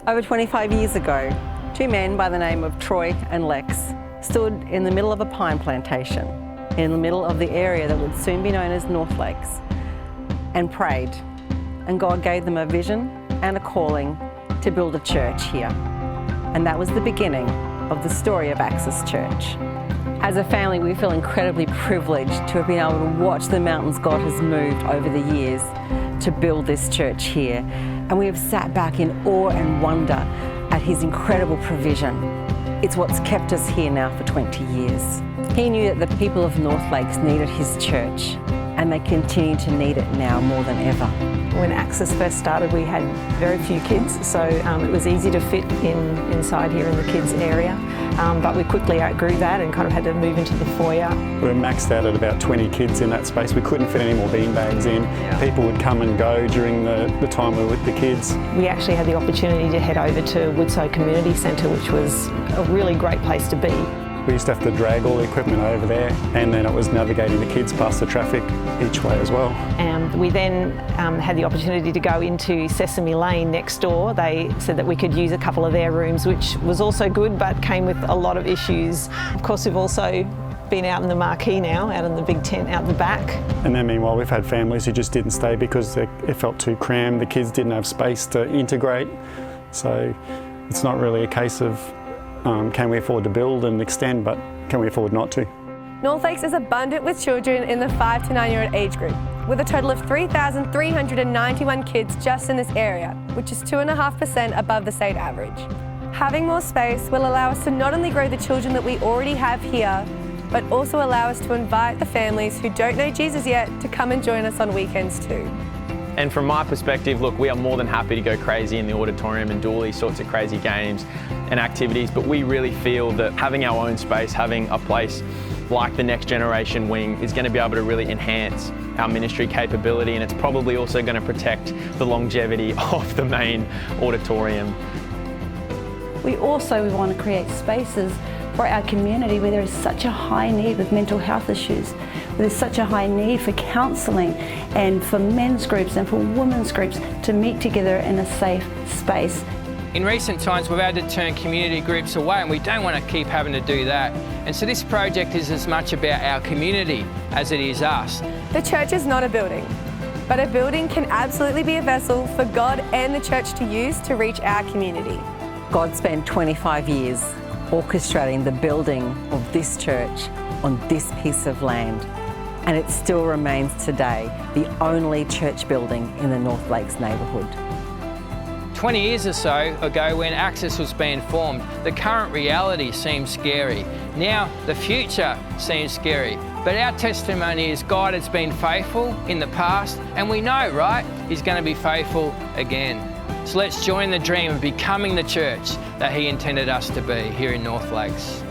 Over 25 years ago, two men by the name of Troy and Lex stood in the middle of a pine plantation, in the middle of the area that would soon be known as North Lakes, and prayed. And God gave them a vision and a calling to build a church here. And that was the beginning of the story of Access Church. As a family, we feel incredibly privileged to have been able to watch the mountains God has moved over the years to build this church here. And we have sat back in awe and wonder at His incredible provision. It's what's kept us here now for 20 years. He knew that the people of North Lakes needed His church, and they continue to need it now more than ever. When Access first started, we had very few kids, so it was easy to fit inside here in the kids area. But we quickly outgrew that and kind of had to move into the foyer. We were maxed out at about 20 kids in that space. We couldn't fit any more beanbags in. People would come and go during the time we were with the kids. We actually had the opportunity to head over to Woodside Community Centre, which was a really great place to be. We used to have to drag all the equipment over there, and then it was navigating the kids past the traffic each way as well. And we then had the opportunity to go into Sesame Lane next door. They said that we could use a couple of their rooms, which was also good, but came with a lot of issues. Of course, we've also been out in the marquee now, out in the big tent out the back. And then meanwhile, we've had families who just didn't stay because it felt too crammed. The kids didn't have space to integrate. So it's not really a case of can we afford to build and extend, but can we afford not to? North Lakes is abundant with children in the 5 to 9-year-old age group, with a total of 3,391 kids just in this area, which is 2.5% above the state average. Having more space will allow us to not only grow the children that we already have here, but also allow us to invite the families who don't know Jesus yet to come and join us on weekends too. And from my perspective, look, we are more than happy to go crazy in the auditorium and do all these sorts of crazy games and activities, but we really feel that having our own space, having a place like the Next Generation Wing is going to be able to really enhance our ministry capability, and it's probably also going to protect the longevity of the main auditorium. We also want to create spaces for our community where there is such a high need with mental health issues, where there's such a high need for counselling and for men's groups and for women's groups to meet together in a safe space. In recent times, we've had to turn community groups away, and we don't want to keep having to do that. And so this project is as much about our community as it is us. The church is not a building, but a building can absolutely be a vessel for God and the church to use to reach our community. God spent 25 years orchestrating the building of this church on this piece of land, and it still remains today the only church building in the North Lakes neighbourhood. 20 years or so ago, when Access was being formed, the current reality seemed scary. Now the future seems scary. But our testimony is God has been faithful in the past, and we know, right, He's going to be faithful again. So let's join the dream of becoming the church that He intended us to be here in North Lakes.